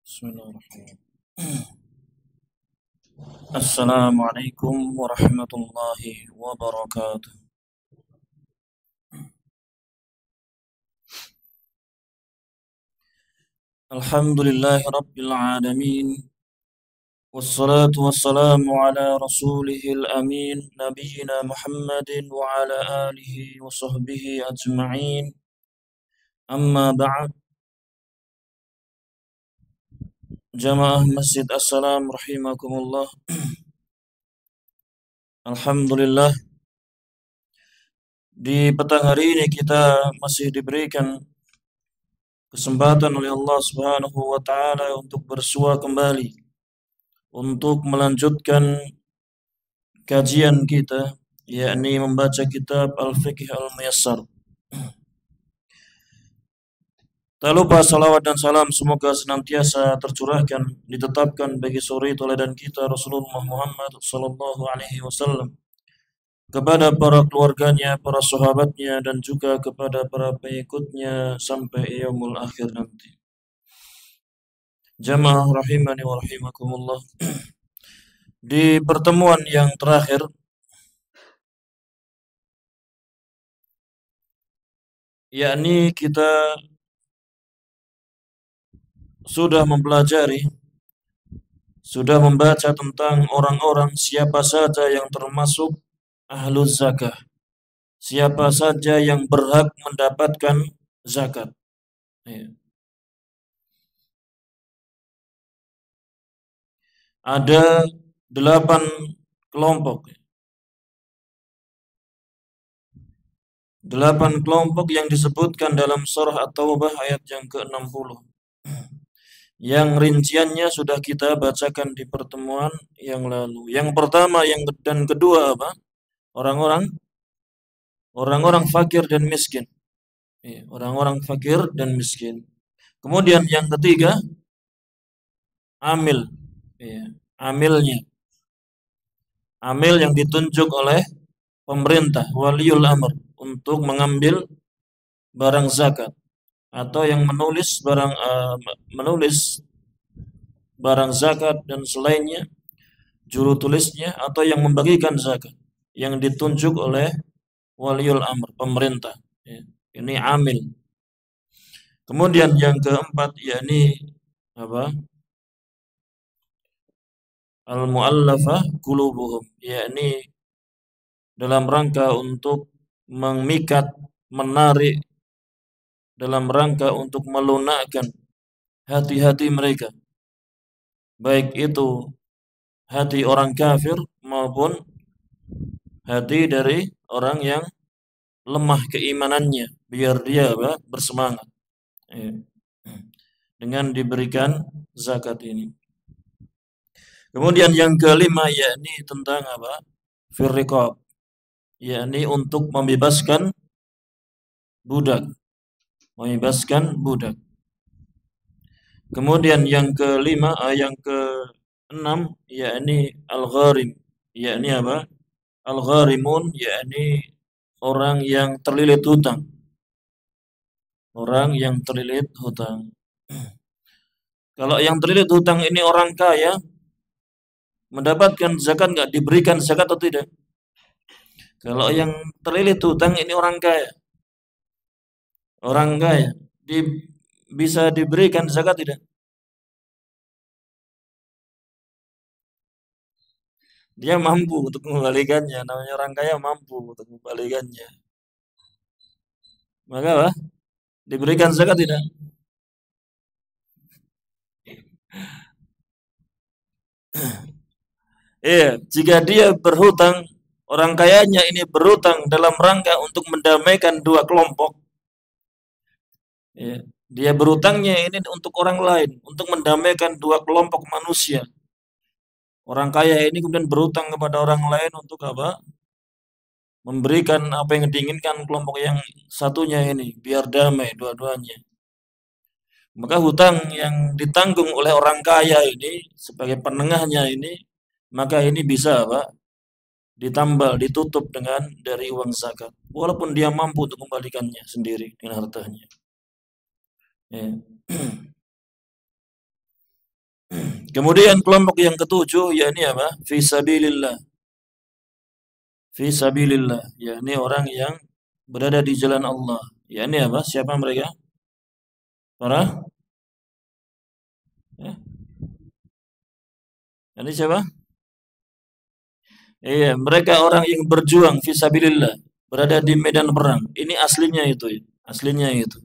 Bismillahirrahmanirrahim. Assalamualaikum warahmatullahi wabarakatuh. Alhamdulillahi rabbil alamin. Wassalatu wassalamu ala rasulihil amin, nabiyyina Muhammadin wa ala alihi wa sahbihi ajma'in. Amma ba'd. Jamaah Masjid Assalam rahimakumullah. Alhamdulillah, di petang hari ini kita masih diberikan kesempatan oleh Allah Subhanahu wa taala untuk bersua kembali untuk melanjutkan kajian kita, yakni membaca kitab Al-Fiqh Al-Muyassar. Tak lupa salawat dan salam semoga senantiasa tercurahkan, ditetapkan bagi suri teladan kita Rasulullah Muhammad sallallahu alaihi wasallam, kepada para keluarganya, para sahabatnya, dan juga kepada para pengikutnya sampai yaumul akhir nanti. Jamaah rahimani wa rahimakumullah. Di pertemuan yang terakhir yakni kita sudah mempelajari, sudah membaca tentang orang-orang siapa saja yang termasuk ahlul zakah, siapa saja yang berhak mendapatkan zakat. Ada 8 kelompok. 8 kelompok yang disebutkan dalam surah At-Taubah ayat yang ke-60. Yang rinciannya sudah kita bacakan di pertemuan yang lalu. Yang pertama dan kedua apa? Orang-orang fakir dan miskin. Orang-orang fakir dan miskin. Kemudian yang ketiga, amil. Amilnya. Amil yang ditunjuk oleh pemerintah, waliul amr, untuk mengambil barang zakat, atau yang menulis barang zakat dan selainnya, juru tulisnya, atau yang membagikan zakat, yang ditunjuk oleh waliul amr, pemerintah. Ini amil. Kemudian yang keempat yakni apa? Al-mu'allafah qulubuhum, yakni dalam rangka untuk memikat, menarik, dalam rangka untuk melunakkan hati-hati mereka, baik itu hati orang kafir maupun hati dari orang yang lemah keimanannya, biar dia bersemangat dengan diberikan zakat ini. Kemudian yang kelima yakni tentang apa? Firriqab, yakni untuk membebaskan budak. Kemudian yang kelima, yang keenam yakni al-gharim, yakni apa? Al-gharimun yakni orang yang terlilit hutang. Orang yang terlilit hutang. Kalau yang terlilit hutang ini orang kaya, mendapatkan zakat enggak? Diberikan zakat atau tidak? Kalau yang terlilit hutang ini orang kaya. Orang kaya bisa diberikan zakat tidak? Dia mampu untuk mengembalikannya. Namanya orang kaya mampu untuk mengembalikannya. Maka apa? Diberikan zakat tidak? Iya, jika dia berhutang, orang kayanya ini berhutang dalam rangka untuk mendamaikan dua kelompok. Ya, dia berhutangnya ini untuk orang lain, untuk mendamaikan dua kelompok manusia. Orang kaya ini kemudian berhutang kepada orang lain untuk apa? Memberikan apa yang diinginkan kelompok yang satunya ini, biar damai dua-duanya. Maka hutang yang ditanggung oleh orang kaya ini sebagai penengahnya ini, maka ini bisa apa? Ditambal, ditutup dengan dari uang zakat. Walaupun dia mampu untuk kembalikannya sendiri dengan hartanya. Ya. Kemudian kelompok yang ketujuh yakni apa? Fisabilillah. Fisabilillah, yakni orang yang berada di jalan Allah. Yakni apa? Siapa mereka? Para? Ya. Ini siapa? Iya, mereka orang yang berjuang fisabilillah, berada di medan perang. Ini aslinya itu, ya. Aslinya itu.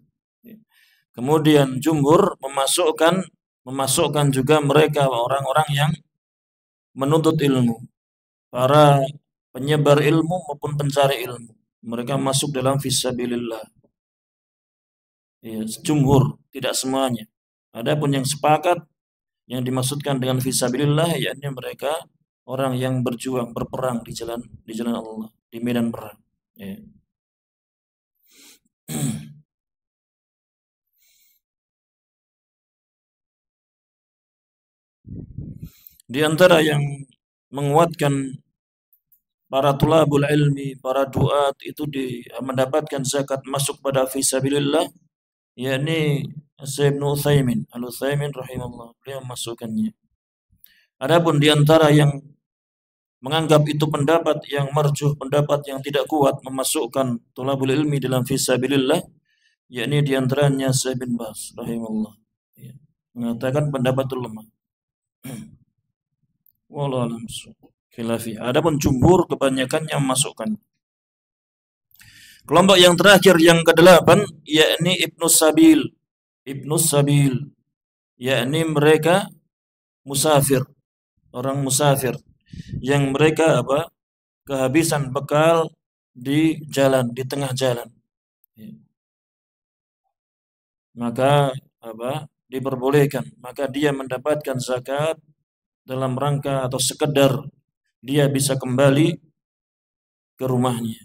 Kemudian jumhur memasukkan juga mereka orang-orang yang menuntut ilmu, para penyebar ilmu maupun pencari ilmu. Mereka masuk dalam fisabilillah. Ya, jumhur, tidak semuanya. Adapun yang sepakat yang dimaksudkan dengan fisabilillah yakni mereka orang yang berjuang berperang di jalan Allah, di medan perang. Ya. Di antara yang menguatkan para tulabul ilmi, para duat itu mendapatkan zakat masuk pada fisabilillah, yakni Syekh Ibnu Utsaimin, Al-Utsaimin rahimahullah, beliau memasukkannya. Adapun di antara yang menganggap itu pendapat yang marjuh, pendapat yang tidak kuat memasukkan tulabul ilmi dalam fisabilillah, yakni di antaranya Syekh bin Baz rahimahullah. Ya. Mengatakan pendapat itu lemah. Wallahu a'lam khilafi. Adapun jumhur kebanyakannya memasukkan. Kelompok yang terakhir yang kedelapan yakni Ibnu Sabil. Ibnu Sabil yakni mereka musafir, orang musafir yang mereka apa? Kehabisan bekal di jalan, di tengah jalan. Maka apa? Diperbolehkan, maka dia mendapatkan zakat dalam rangka atau sekedar dia bisa kembali ke rumahnya.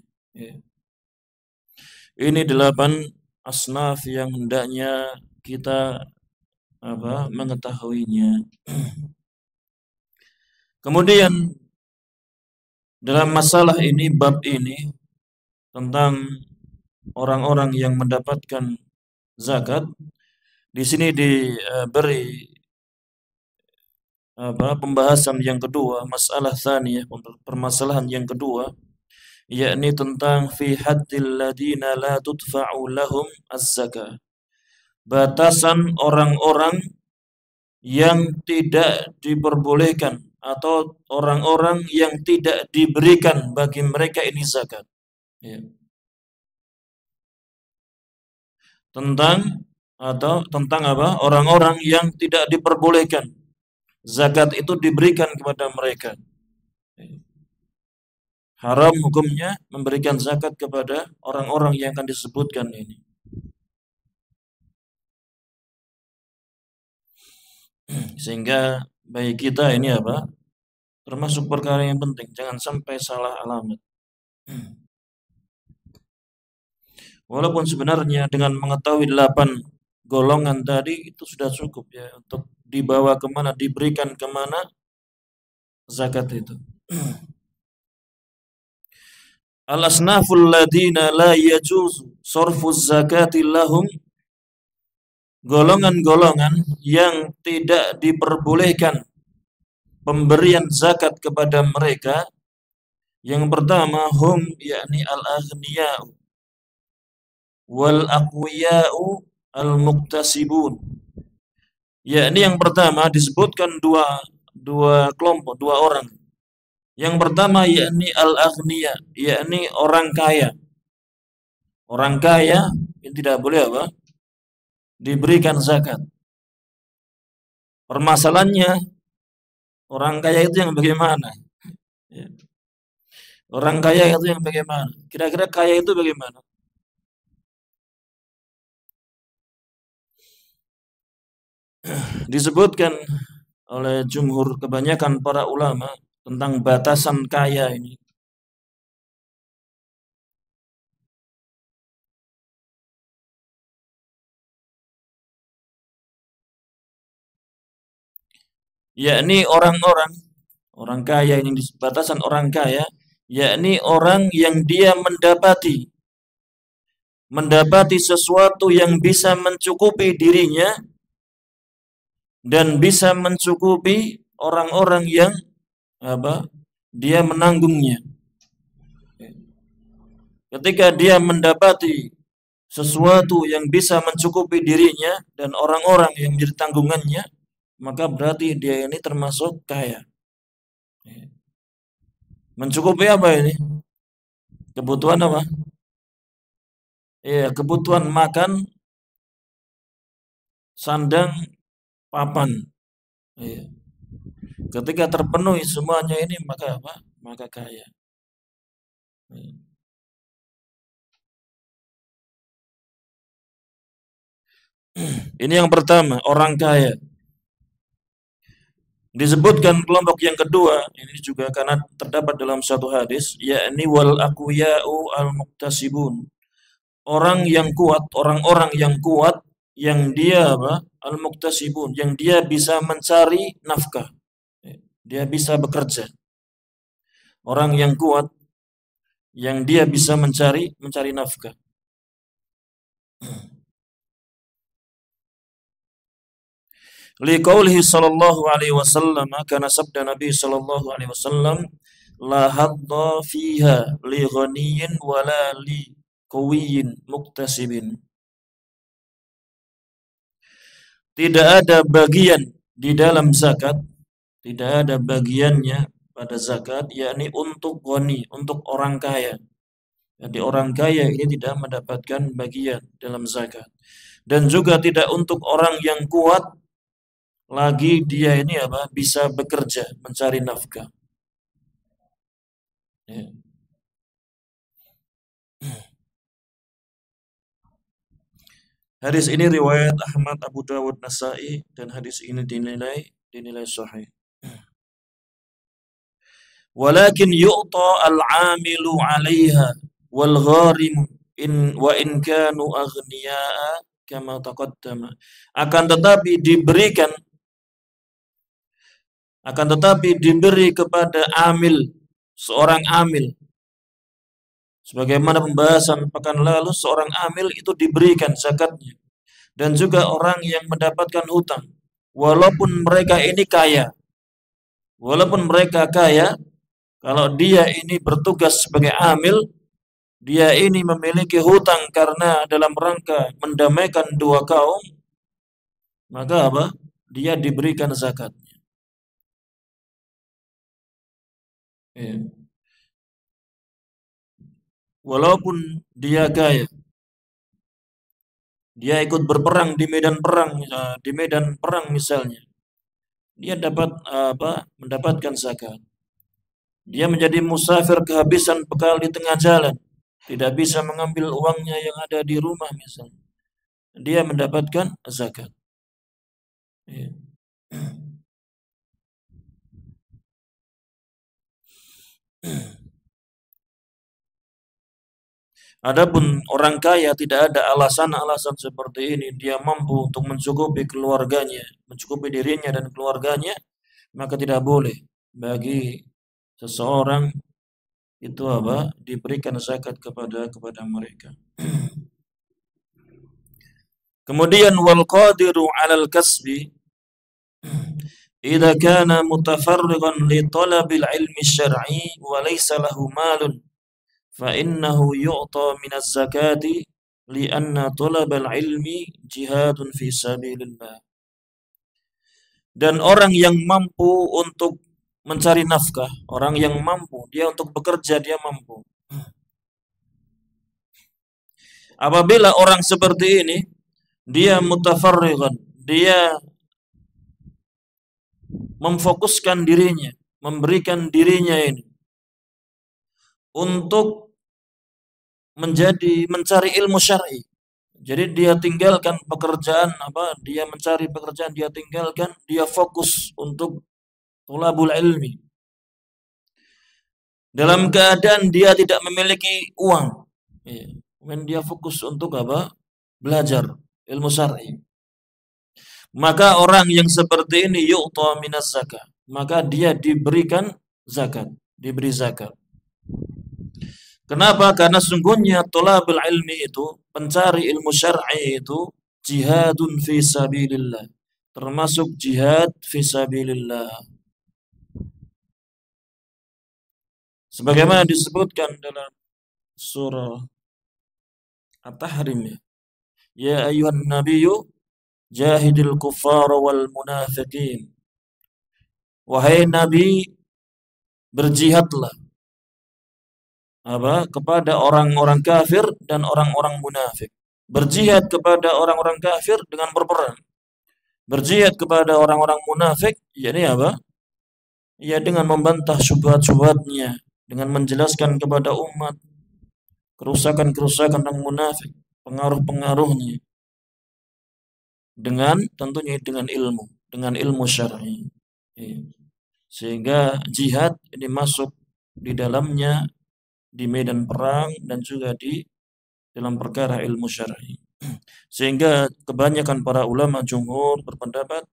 Ini 8 asnaf yang hendaknya kita mengetahuinya. Kemudian dalam masalah ini, bab ini tentang orang-orang yang mendapatkan zakat, di sini diberi pembahasan yang kedua, masalah tsaniyah, permasalahan yang kedua, yakni tentang fi haddil ladina la tudfa'u lahum az-zakah. Batasan orang-orang yang tidak diperbolehkan atau orang-orang yang tidak diberikan bagi mereka ini zakat. Ya. Tentang apa? Orang-orang yang tidak diperbolehkan zakat itu diberikan kepada mereka. Haram hukumnya memberikan zakat kepada orang-orang yang akan disebutkan ini. Sehingga bagi kita ini apa? Termasuk perkara yang penting, jangan sampai salah alamat. Walaupun sebenarnya dengan mengetahui 8 golongan tadi itu sudah cukup ya untuk dibawa kemana, diberikan kemana zakat itu. Al-asnaful ladina la yajuzu sarfuz zakati lahum, golongan-golongan yang tidak diperbolehkan pemberian zakat kepada mereka, Yang pertama hum yakni al-aghniya'u wal aqwiya'u al-muktasibun. Yakni yang pertama disebutkan dua kelompok, dua orang. Yang pertama yakni al-aghniya, yakni orang kaya. Orang kaya yang tidak boleh apa? Diberikan zakat. Permasalahannya orang kaya itu yang bagaimana? Ya. Orang kaya itu yang bagaimana? Kira-kira kaya itu bagaimana? Disebutkan oleh jumhur kebanyakan para ulama tentang batasan kaya ini. Yakni orang kaya ini, batasan orang kaya yakni orang yang dia mendapati sesuatu yang bisa mencukupi dirinya dan bisa mencukupi orang-orang yang dia menanggungnya. Ketika dia mendapati sesuatu yang bisa mencukupi dirinya dan orang-orang yang menjadi tanggungannya, maka berarti dia ini termasuk kaya. Mencukupi apa ini? Kebutuhan apa? Iya, kebutuhan makan, sandang, papan. Iya. Ketika terpenuhi semuanya ini maka apa? Maka kaya. Iya. Ini yang pertama, orang kaya. Disebutkan kelompok yang kedua, ini juga karena terdapat dalam satu hadis, yakni wal aqwiya'u al-muktasibun. Orang yang kuat, orang-orang yang kuat, yang dia al-muktasibun, yang dia bisa mencari nafkah. Dia bisa bekerja. Orang yang kuat, yang dia bisa mencari nafkah. Liqaulihi sallallahu alaihi wasallam, karena sabda Nabi sallallahu alaihi wasallam, la hadda fiha li ghaniyin wala li qawiyyin muktasibin. Tidak ada bagian di dalam zakat, tidak ada bagiannya pada zakat, yakni untuk ghani, untuk orang kaya. Jadi orang kaya ini tidak mendapatkan bagian dalam zakat. Dan juga tidak untuk orang yang kuat, lagi dia ini bisa bekerja, mencari nafkah. Ya. Hadis ini riwayat Ahmad, Abu Dawud, Nasai, dan hadis ini dinilai sahih. Walakin yu'ta al-'amilu 'alaiha wal gharimu in kanu aghniya'a kama taqaddama. Akan tetapi diberi kepada seorang amil. Sebagaimana pembahasan pekan lalu, seorang amil itu diberikan zakatnya. Dan juga orang yang mendapatkan hutang. Walaupun mereka ini kaya. Kalau dia ini bertugas sebagai amil, dia ini memiliki hutang karena dalam rangka mendamaikan dua kaum, maka dia diberikan zakatnya. Ya. Walaupun dia kaya, dia ikut berperang di medan perang misalnya, dia mendapatkan zakat. Dia menjadi musafir kehabisan bekal di tengah jalan, tidak bisa mengambil uangnya yang ada di rumah misalnya, dia mendapatkan zakat. Ya. Adapun orang kaya tidak ada alasan-alasan seperti ini, dia mampu untuk mencukupi keluarganya, mencukupi dirinya dan keluarganya, maka tidak boleh bagi seseorang itu diberikan zakat kepada mereka. Kemudian wal qadiru 'alal kasbi idza kana mutafarrigan li talabil ilmi syar'i wa laysa lahu malun fa innahu yu'ta minaz zakati li'anna talabal ilmi jihadun fi sabilillah. Dan orang yang mampu untuk mencari nafkah, orang yang mampu, dia untuk bekerja dia mampu. Apabila orang seperti ini, dia mutafarrigan, dia memfokuskan dirinya, memberikan dirinya ini untuk mencari ilmu syar'i. Jadi dia tinggalkan pekerjaan dia mencari pekerjaan, dia tinggalkan, dia fokus untuk thalabul ilmi. Dalam keadaan dia tidak memiliki uang. Kemudian dia fokus untuk belajar ilmu syar'i. Maka orang yang seperti ini yu'ta minas zakat, maka dia diberikan zakat, diberi zakat. Kenapa? Karena sungguhnya thalabul ilmi itu, pencari ilmu syar'i itu jihadun fi sabilillah, termasuk jihad fi sabilillah. Sebagaimana disebutkan dalam surah At-Tahrim, ya ayyuhan nabiyyu jahidil kuffara wal munafiqin. Wahai Nabi, berjihadlah kepada orang-orang kafir dan orang-orang munafik. Berjihad kepada orang-orang kafir dengan berperang. Berjihad kepada orang-orang munafik, yakni ya dengan membantah syubhat-syubhatnya, dengan menjelaskan kepada umat kerusakan-kerusakan orang munafik, pengaruh-pengaruhnya. Tentunya dengan ilmu syar'i. Sehingga jihad ini masuk di dalamnya di medan perang dan juga di dalam perkara ilmu syar'i. Sehingga kebanyakan para ulama jumhur berpendapat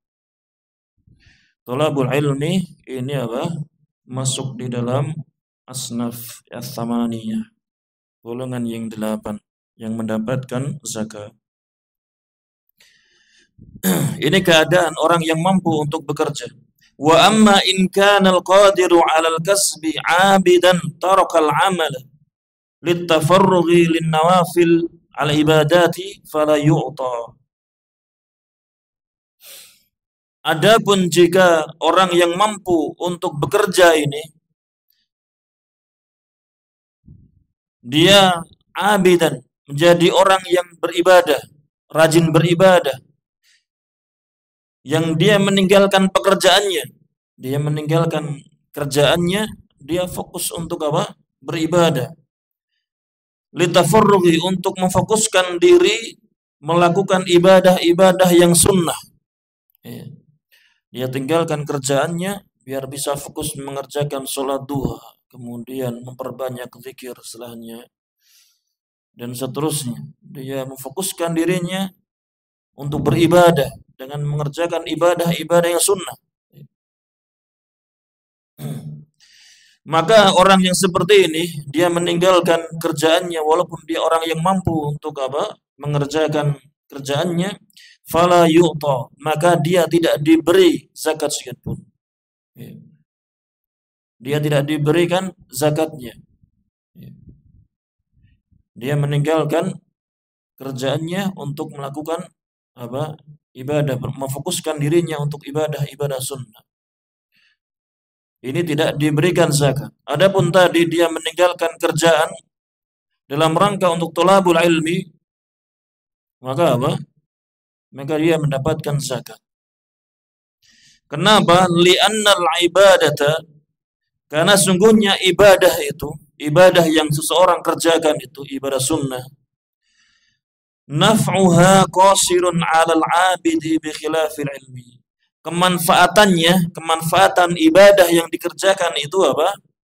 thalabul ilmi ini masuk di dalam asnaf ats-tsamaniyah, golongan yang 8 yang mendapatkan zakat. Ini keadaan orang yang mampu untuk bekerja. Wa amma in kana al-qadiru 'ala al-kasbi 'abidan taraka al-'amala litafarrughi lin-nawafil 'ala ibadati fala yu'ta. Adapun jika orang yang mampu untuk bekerja ini dia abidan, menjadi orang yang beribadah, rajin beribadah, yang dia meninggalkan pekerjaannya, dia fokus untuk beribadah. Litafarrughi, untuk memfokuskan diri melakukan ibadah-ibadah yang sunnah. Dia tinggalkan kerjaannya biar bisa fokus mengerjakan sholat duha, kemudian memperbanyak zikir setelahnya, dan seterusnya. Dia memfokuskan dirinya untuk beribadah dengan mengerjakan ibadah-ibadah yang sunnah. Maka orang yang seperti ini, dia meninggalkan kerjaannya walaupun dia orang yang mampu untuk mengerjakan kerjaannya, fala yu'ta, maka dia tidak diberi zakat sedikit pun. Dia tidak diberikan zakatnya. Dia meninggalkan kerjaannya untuk melakukan ibadah, memfokuskan dirinya untuk ibadah sunnah. Ini tidak diberikan zakat. Adapun tadi dia meninggalkan kerjaan dalam rangka untuk thalabul ilmi, maka maka dia mendapatkan zakat. Kenapa? Li'annal ibadata, karena sungguhnya ibadah itu, ibadah yang seseorang kerjakan itu, ibadah sunnah, naf'uha qasirun 'alal 'abidi bi khilafil ilmi. Kemanfaatan ibadah yang dikerjakan itu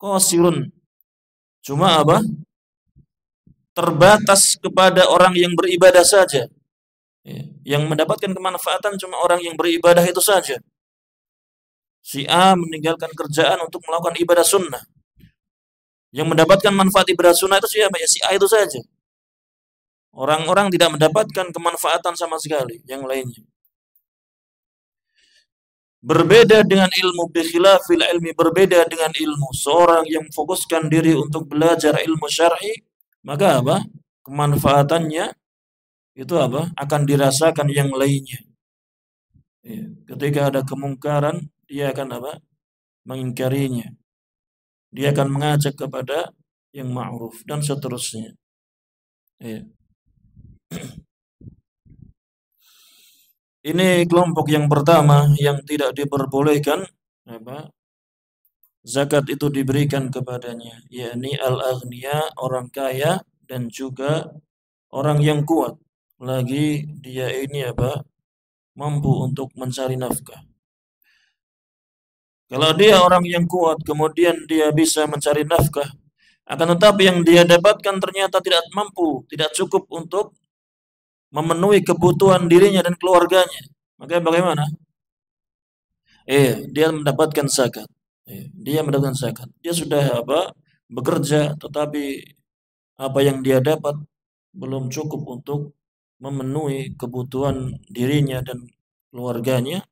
qasirun. Cuma terbatas kepada orang yang beribadah saja. Yang mendapatkan kemanfaatan cuma orang yang beribadah itu saja. Si A meninggalkan kerjaan untuk melakukan ibadah sunnah. Yang mendapatkan manfaat ibadah sunnah itu siapa? Ya si A itu saja. Orang-orang tidak mendapatkan kemanfaatan sama sekali yang lainnya. Berbeda dengan ilmu, bikhilafil ilmi, berbeda dengan ilmu. Seorang yang fokuskan diri untuk belajar ilmu syar'i, maka apa? Kemanfaatannya itu apa? Akan dirasakan yang lainnya. Ya. Ketika ada kemungkaran, dia akan apa? Mengingkarinya. Dia akan mengajak kepada yang ma'ruf dan seterusnya. Ya. Ini kelompok yang pertama yang tidak diperbolehkan apa? Zakat itu diberikan kepadanya, yakni al-aghniya, orang kaya, dan juga orang yang kuat. Lagi dia ini apa? Mampu untuk mencari nafkah. Kalau dia orang yang kuat, kemudian dia bisa mencari nafkah, akan tetapi yang dia dapatkan ternyata tidak mampu, tidak cukup untuk memenuhi kebutuhan dirinya dan keluarganya. Maka bagaimana? Dia mendapatkan zakat. Dia mendapatkan zakat. Dia sudah apa? Bekerja, tetapi apa yang dia dapat belum cukup untuk memenuhi kebutuhan dirinya dan keluarganya,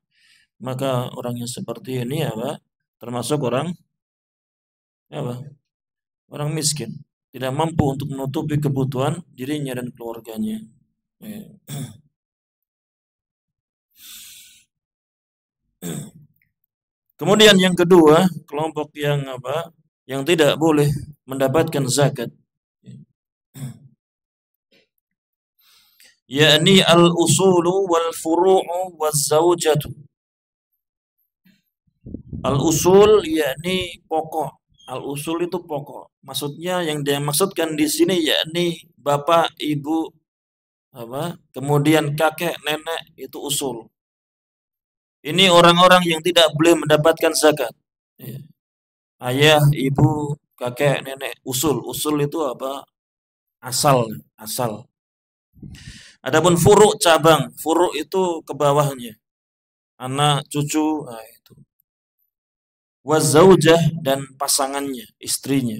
maka orang yang seperti ini apa? Termasuk orang apa? Orang miskin, tidak mampu untuk menutupi kebutuhan dirinya dan keluarganya. Kemudian yang kedua, kelompok yang apa? Yang tidak boleh mendapatkan zakat, yakni al-usulu wal furu'u waz zaujatu. Al-usul yakni pokok. Al-usul itu pokok. Maksudnya yang dia maksudkan di sini yakni bapak, ibu, apa? Kemudian kakek, nenek, itu usul. Ini orang-orang yang tidak boleh mendapatkan zakat. Ayah, ibu, kakek, nenek, usul. Usul itu apa? Asal, asal. Adapun furu' cabang, furu' itu ke bawahnya. Anak, cucu, nah itu. Wazaujah dan pasangannya, istrinya.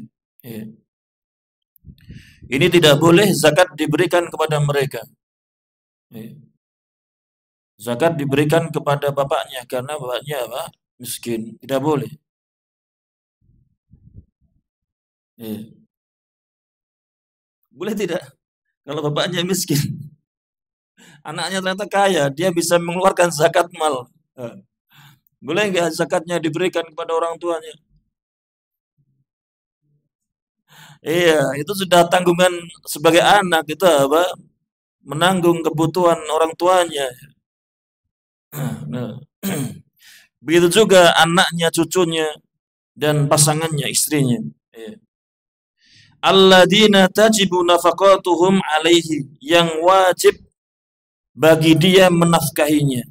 Ini tidak boleh zakat diberikan kepada mereka. Zakat diberikan kepada bapaknya karena bapaknya apa? Miskin. Tidak boleh. Boleh tidak? Kalau bapaknya miskin, anaknya ternyata kaya, dia bisa mengeluarkan zakat mal. Boleh nggak zakatnya diberikan kepada orang tuanya? Iya, itu sudah tanggungan sebagai anak, itu apa? Menanggung kebutuhan orang tuanya. Nah, begitu juga anaknya, cucunya, dan pasangannya, istrinya. Alladzina tajibu nafaqatuhum alaihi, yang wajib bagi dia menafkahinya.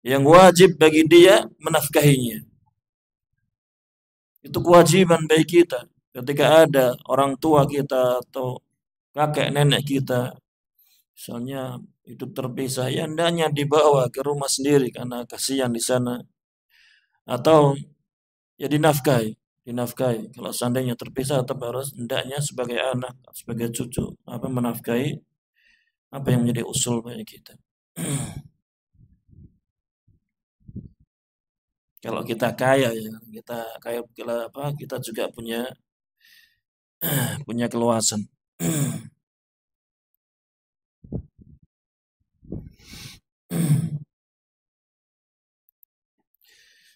Yang wajib bagi dia menafkahinya. Itu kewajiban bagi kita. Ketika ada orang tua kita atau kakek nenek kita, misalnya hidup terpisah, ya hendaknya dibawa ke rumah sendiri karena kasihan di sana. Atau ya dinafkahi, dinafkahi. Kalau seandainya terpisah, tetap harus hendaknya sebagai anak, sebagai cucu, apa menafkahi apa yang menjadi usul bagi kita. Kalau kita kaya ya, kita kaya apa? Kita juga punya keluasan.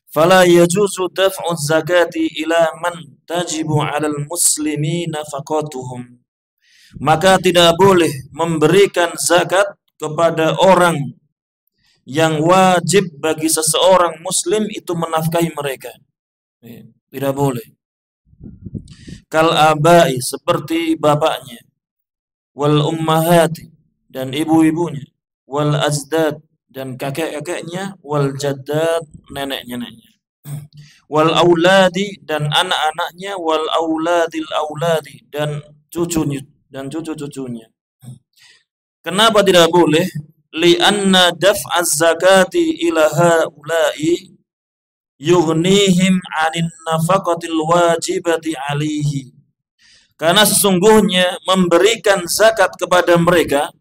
Fala yajuzu daf'u zakati ila man tajibu 'alal muslimina faqatuhum. Maka tidak boleh memberikan zakat kepada orang yang wajib bagi seseorang muslim itu menafkahi mereka. Tidak boleh. Kal abai, seperti bapaknya, wal ummahati, dan ibu-ibunya, wal azdad, dan kakek-kakeknya, wal jaddad, nenek-neneknya, wal auladi, dan anak-anaknya, wal auladil auladi, dan cucunya dan cucu-cucunya. Kenapa tidak boleh? Li'anna daf'az zakati ila haula'i yughnihim 'anil nafaqatil wajibati 'alaihi. Karena sesungguhnya memberikan zakat kepada mereka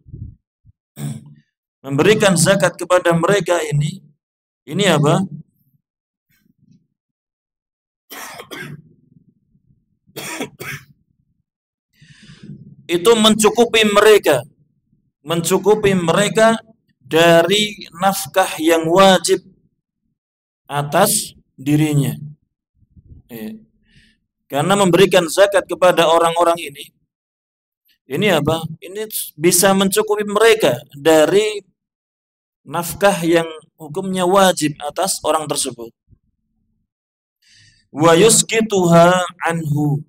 ini Ini apa? Itu mencukupi mereka dari nafkah yang wajib atas dirinya. Karena memberikan zakat kepada orang-orang ini apa? Ini bisa mencukupi mereka dari nafkah yang hukumnya wajib atas orang tersebut. Wa yuskituha anhu,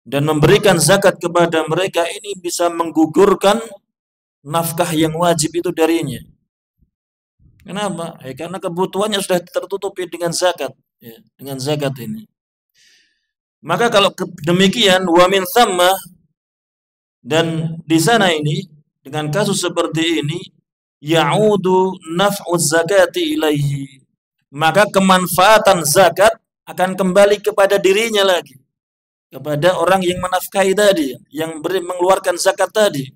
dan memberikan zakat kepada mereka ini bisa menggugurkan nafkah yang wajib itu darinya. Kenapa? Karena kebutuhannya sudah tertutupi dengan zakat, dengan zakat ini. Maka kalau demikian, wa min thamma, dan di sana ini dengan kasus seperti ini, ya'udu naf'u zakati ilaihi, maka kemanfaatan zakat akan kembali kepada dirinya lagi, kepada orang yang menafkahi tadi, yang mengeluarkan zakat tadi.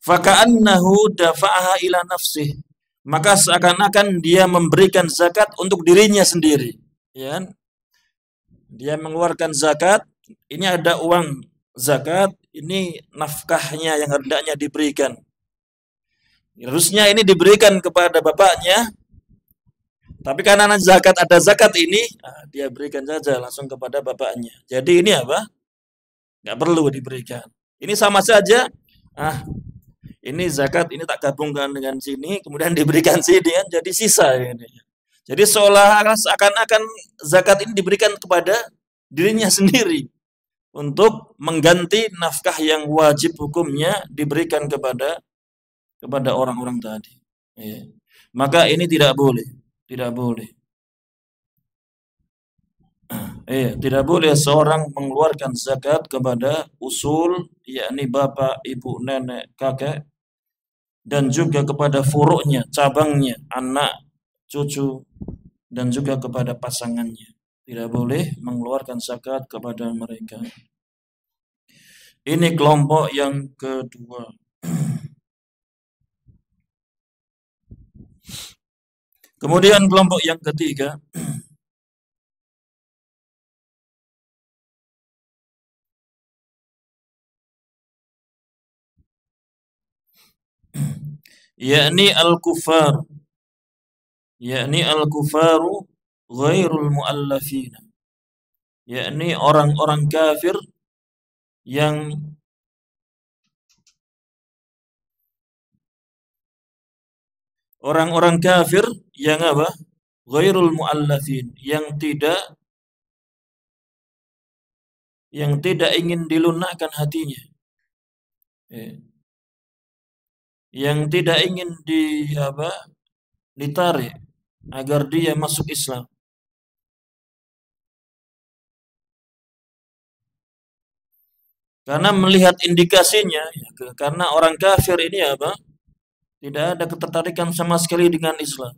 Faka'annahu dafa'aha ila nafsih, maka seakan-akan dia memberikan zakat untuk dirinya sendiri, ya. Dia mengeluarkan zakat, ini ada uang zakat, ini nafkahnya yang hendaknya diberikan. Harusnya ini diberikan kepada bapaknya, tapi karena ada zakat ini, dia berikan saja langsung kepada bapaknya. Jadi ini apa? Nggak perlu diberikan. Ini sama saja, ini zakat, ini tak gabungkan dengan sini, kemudian diberikan sini, kan jadi sisa ini. Jadi seakan-akan zakat ini diberikan kepada dirinya sendiri untuk mengganti nafkah yang wajib hukumnya diberikan kepada orang-orang tadi. Maka ini tidak boleh. Tidak boleh seorang mengeluarkan zakat kepada usul, yakni bapak, ibu, nenek, kakek, dan juga kepada furuknya, cabangnya, anak, cucu, dan juga kepada pasangannya. Tidak boleh mengeluarkan zakat kepada mereka. Ini kelompok yang kedua. Kemudian kelompok yang ketiga, yakni al-kufaru ghairul muallafin, yakni orang-orang kafir yang apa? Ghairul muallafin, yang tidak ingin dilunakkan hatinya. Yang tidak ingin ditarik agar dia masuk Islam. Karena melihat indikasinya, karena orang kafir ini apa? Tidak ada ketertarikan sama sekali dengan Islam.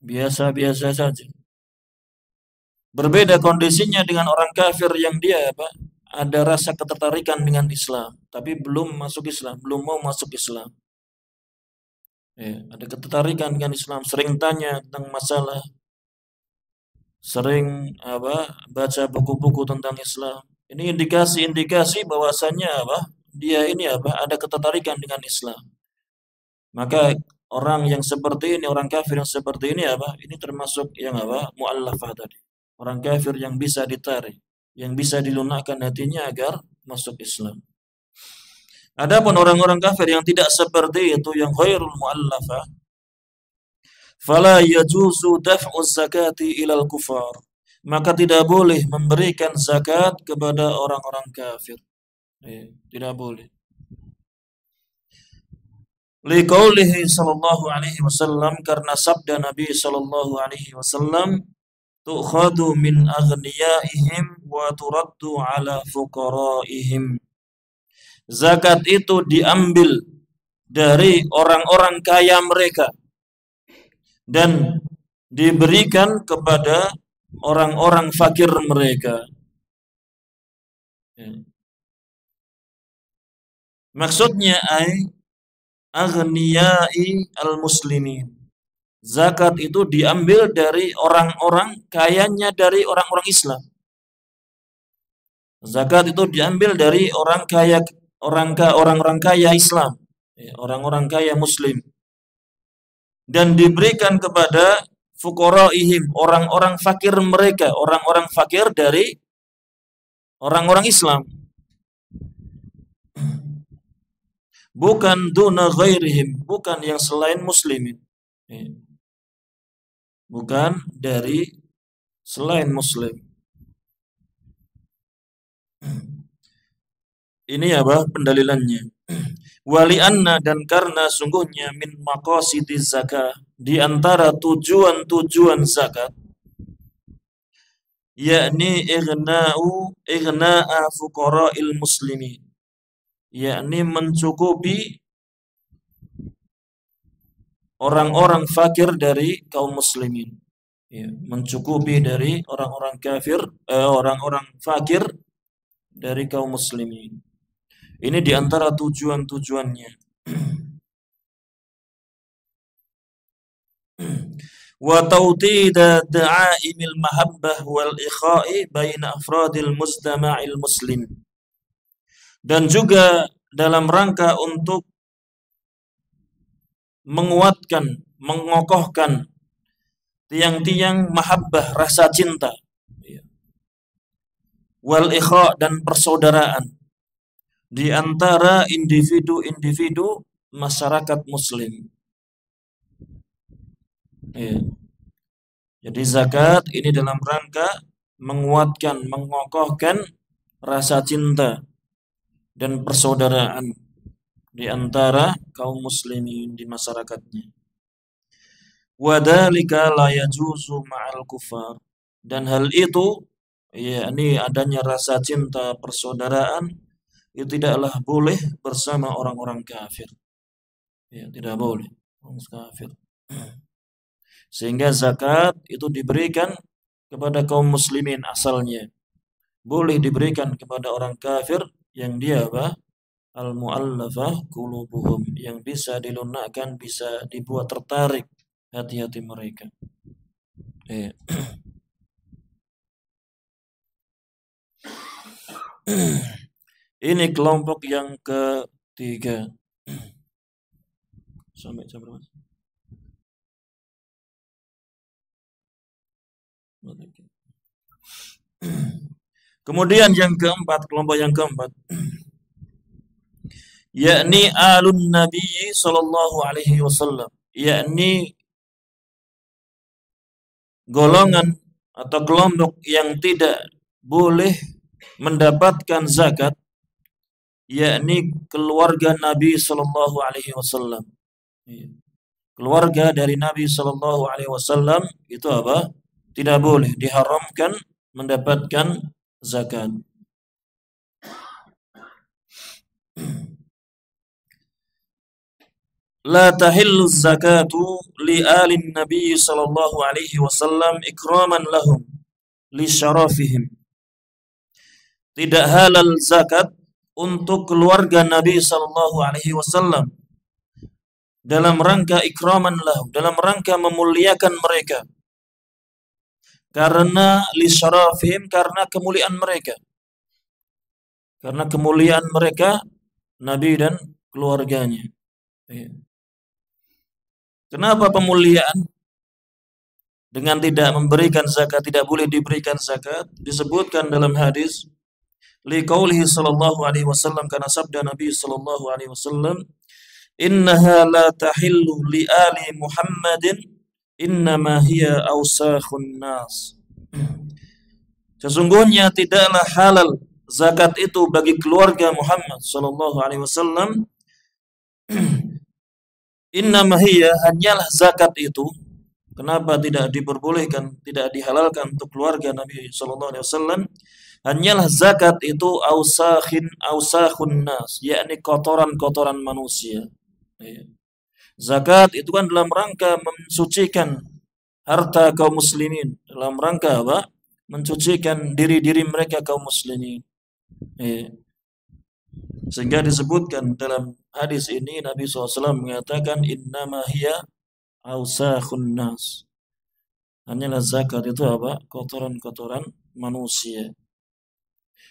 Biasa-biasa saja. Berbeda kondisinya dengan orang kafir yang dia apa? Ada rasa ketertarikan dengan Islam, tapi belum masuk Islam, belum mau masuk Islam. Ada ketertarikan dengan Islam, sering tanya tentang masalah, sering baca buku-buku tentang Islam. Ini indikasi bahwasannya dia ini ada ketertarikan dengan Islam. Maka orang yang seperti ini, orang kafir yang seperti ini ini termasuk yang mu'allafah tadi. Orang kafir yang bisa ditarik, yang bisa dilunakkan hatinya agar masuk Islam. Adapun orang-orang kafir yang tidak seperti itu, yang ghairul mu'allafah, fala yajuzu daf'u zakati ilal kufar, maka tidak boleh memberikan zakat kepada orang-orang kafir. Tidak boleh. Liqaulihi sallallahu alaihi wasallam, karena sabda Nabi sallallahu alaihi wasallam, tu'khadu min aghniyaihim wa turaddu ala fuqaraihim. Zakat itu diambil dari orang-orang kaya mereka dan diberikan kepada orang-orang fakir mereka. Maksudnya aghniyai al-muslimin, Zakat itu diambil dari orang-orang kayanya dari orang-orang Islam. Zakat itu diambil dari orang-orang kaya Islam, orang-orang kaya Muslim, dan diberikan kepada fuqaraihim, orang-orang fakir mereka, orang-orang fakir dari orang-orang Islam. Bukan duna ghairihim, bukan yang selain muslimin. Bukan dari selain muslim. Ini apa pendalilannya? Wali anna, dan karena sungguhnya min maqasidiz zakah, di antara tujuan-tujuan zakat, yakni igna'a fuqara'il muslimin, yakni mencukupi orang-orang fakir dari kaum muslimin, ya, mencukupi dari orang-orang kafir, orang-orang fakir dari kaum muslimin. Ini diantara tujuan-tujuannya. Wa tawtida da'aimil mahabbah wal ikha'i baina afradil mujtama'il muslim. Dan juga dalam rangka untuk menguatkan, mengokohkan tiang-tiang mahabbah, rasa cinta, wal ikha', dan persaudaraan di antara individu-individu masyarakat muslim. Ya. Jadi zakat ini dalam rangka menguatkan, mengokohkan rasa cinta dan persaudaraan di antara kaum muslimin di masyarakatnya. Wadzalika la yajuzu ma'al kufar, dan hal itu, yakni adanya rasa cinta persaudaraan, itu tidaklah boleh bersama orang-orang kafir. Ya, tidak boleh orang kafir. Sehingga zakat itu diberikan kepada kaum muslimin asalnya. Boleh diberikan kepada orang kafir yang dia apa? Al-mu'allafah qulubuhum, yang bisa dilunakkan, bisa dibuat tertarik hati-hati mereka. Ini kelompok yang ketiga. Sampai jam berapa? Kemudian yang keempat, kelompok yang keempat, yakni alun Nabi sallallahu alaihi wasallam, yakni golongan atau kelompok yang tidak boleh mendapatkan zakat, yakni keluarga Nabi sallallahu alaihi wasallam. Keluarga dari Nabi sallallahu alaihi wasallam itu apa? Tidak boleh, diharamkan mendapatkan zakat. La tahillu zakatu li alin Nabi sallallahu alaihi wasallam ikraman lahum li syarafihim. Tidak halal zakat untuk keluarga Nabi sallallahu alaihi wasallam dalam rangka ikraman lahum, dalam rangka memuliakan mereka. Karena li syarafihim, karena kemuliaan mereka. Karena kemuliaan mereka Nabi dan keluarganya. Kenapa pemuliaan? Dengan tidak memberikan zakat, tidak boleh diberikan zakat, disebutkan dalam hadis liqaulihi sallallahu alaihi wasallam, karena sabda Nabi sallallahu alaihi wasallam, innaha la tahillu li ali Muhammadin innama hiya awsakhun nas. Sesungguhnya tidaklah halal zakat itu bagi keluarga Muhammad sallallahu alaihi wasallam. Innama hiya, hanyalah zakat itu. Kenapa tidak diperbolehkan, tidak dihalalkan untuk keluarga Nabi sallallahu alaihi wasallam? Hanyalah zakat itu ausakhun nas, yakni kotoran-kotoran manusia. Zakat itu kan dalam rangka mensucikan harta kaum muslimin, dalam rangka apa? Mensucikan diri-diri mereka kaum muslimin. Sehingga disebutkan dalam hadis ini Nabi SAW mengatakan innama hiya Ausakhun nas. Hanyalah zakat itu apa? Kotoran-kotoran manusia.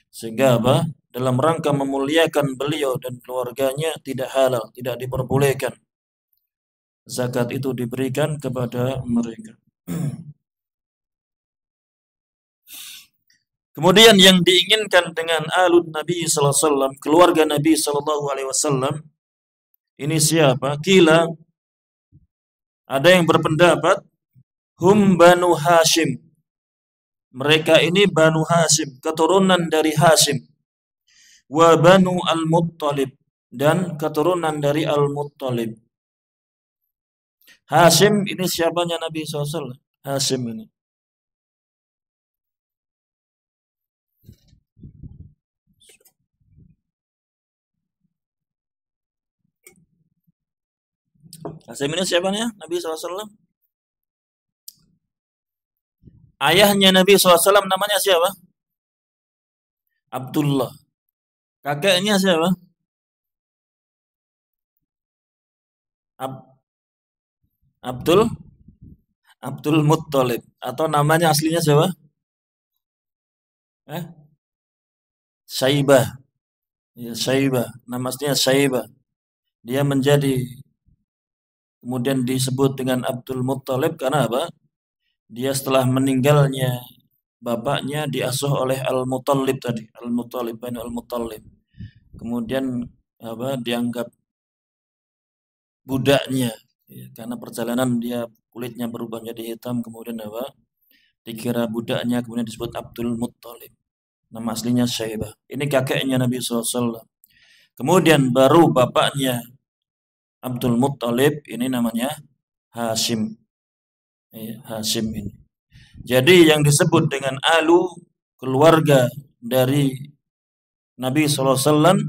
Sehingga apa? Dalam rangka memuliakan beliau dan keluarganya tidak halal, tidak diperbolehkan zakat itu diberikan kepada mereka. Kemudian yang diinginkan dengan alun Nabi sallallahu alaihi wasallam, keluarga Nabi sallallahu alaihi wasallam, ini siapa? Kila, ada yang berpendapat hum Banu Hashim. Mereka ini Banu Hashim, keturunan dari Hashim. Wa Banu Al-Muttalib, dan keturunan dari Al-Muttalib. Hashim ini siapanya Nabi SAW? Hashim ini. Hashim ini siapanya Nabi SAW? Ayahnya Nabi SAW namanya siapa? Abdullah. Kakeknya siapa? Abdul Muttalib. Atau namanya aslinya siapa? Syaibah. Ya, Syaibah. Nama aslinya Syaibah. Dia menjadi kemudian disebut dengan Abdul Muttalib karena apa? Dia setelah meninggalnya bapaknya diasuh oleh Al-Muttalib tadi. Al-Muttalib, Bani Al-Muttalib. Kemudian apa? Dianggap budaknya. Ya, karena perjalanan dia kulitnya berubah menjadi hitam, kemudian apa? Dikira budaknya, kemudian disebut Abdul Muttalib. Nama aslinya Syaibah. Ini kakeknya Nabi SAW. Kemudian baru bapaknya Abdul Muttalib, ini namanya Hashim. Ya, Hashim ini. Jadi yang disebut dengan alu, keluarga dari Nabi SAW,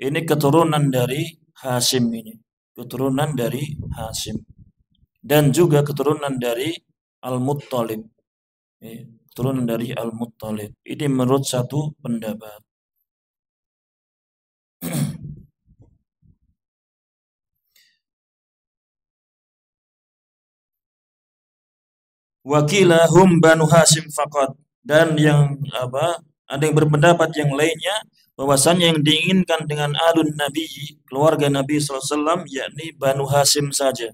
ini keturunan dari Hashim ini. Keturunan dari Hashim. Dan juga keturunan dari Al-Muttalib. Ya, keturunan dari Al-Muttalib. Ini menurut satu pendapat. Wakila hum Banu Hashim faqat, dan yang apa? Ada yang berpendapat yang lainnya bahwasanya yang diinginkan dengan alun Nabi, keluarga Nabi SAW, yakni Banu Hashim saja.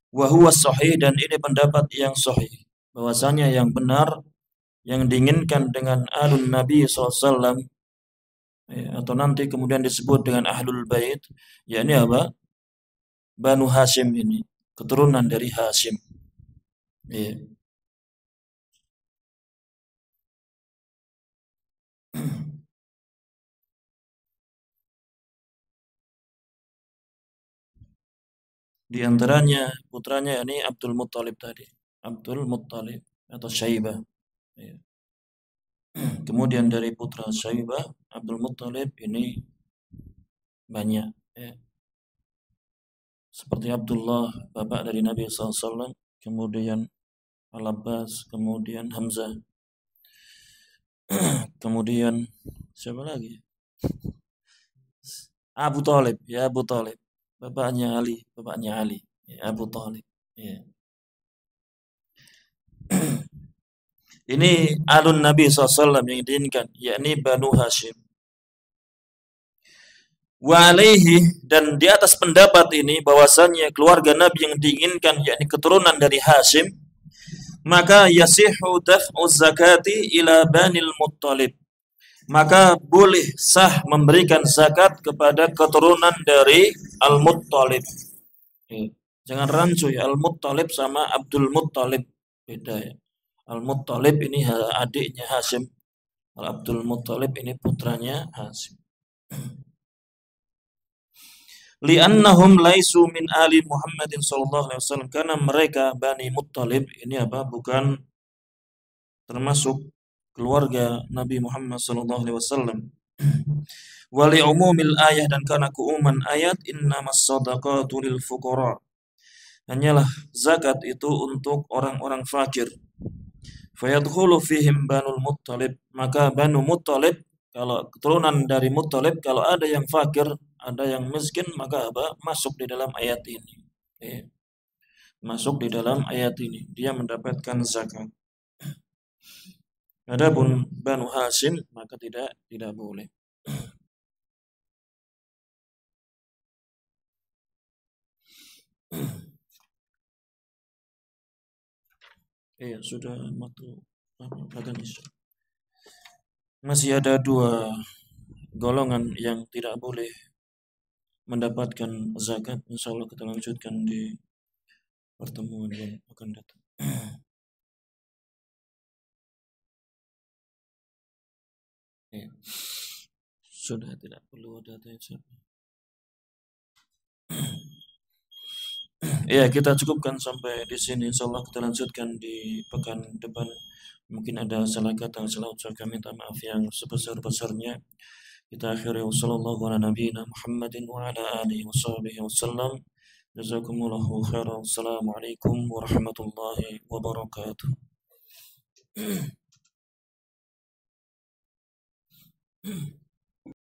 Wa huwa sahih, dan ini pendapat yang sahih. Bahwasanya yang benar yang diinginkan dengan alun Nabi SAW, atau nanti kemudian disebut dengan Ahlul Bait, yakni apa? Banu Hashim ini, keturunan dari Hashim. Ya. Di antaranya putranya ini Abdul Muttalib tadi. Abdul Muttalib atau Syaibah. Ya. Kemudian dari putra Syaibah, Abdul Muttalib ini banyak. Ya. Seperti Abdullah, bapak dari Nabi SAW, kemudian Al-Abbas, kemudian Hamzah, kemudian siapa lagi? Abu Talib, ya Abu Talib, bapaknya Ali, ya, Abu Talib. Ya. Ini alun Nabi SAW yang diinginkan, yakni Banu Hashim. Wa alaihi, dan di atas pendapat ini bahwasannya keluarga Nabi yang diinginkan yakni keturunan dari Hashim, maka yasihu daf'u zakati ila Banil Muttalib. Maka boleh sah memberikan zakat kepada keturunan dari Al-Muttalib. Jangan rancu ya, Al-Muttalib sama Abdul Muttalib beda ya. Al-Muttalib ini adiknya Hashim. Abdul Muttalib ini putranya Hashim. Li'annahum laisu min ali Muhammadin sallallahu alaihi wasallam, karena mereka Bani Muttalib ini apa? Bukan termasuk keluarga Nabi Muhammad sallallahu alaihi wasallam. Wa li umumil ayah, dan karena keumuman ayat innamas shadaqatu lil fuqara. Hanyalah zakat itu untuk orang-orang fakir. Fayadkhulu fihim Banul Muttalib, maka Banu Muttalib, kalau keturunan dari Muttalib, kalau ada yang fakir, ada yang miskin, maka apa? Masuk di dalam ayat ini. masuk di dalam ayat ini. Dia mendapatkan zakat. Adapun Banu Hashim maka tidak boleh. Iya, sudah waktu adzan Isya. Masih ada dua golongan yang tidak boleh mendapatkan zakat. Insya Allah kita lanjutkan di pertemuan yang akan datang. Ya. Sudah tidak perlu ada tanya. Ya, kita cukupkan sampai di sini. Insya Allah kita lanjutkan di pekan depan. Mungkin ada salah kata, salah ucap, kami minta maaf yang sebesar-besarnya. Kita akhiri wassallallahu ala nabiyina Muhammadin wa ala alihi washabihi wasallam. Jazakumullahu khairan. Assalamualaikum warahmatullahi wabarakatuh.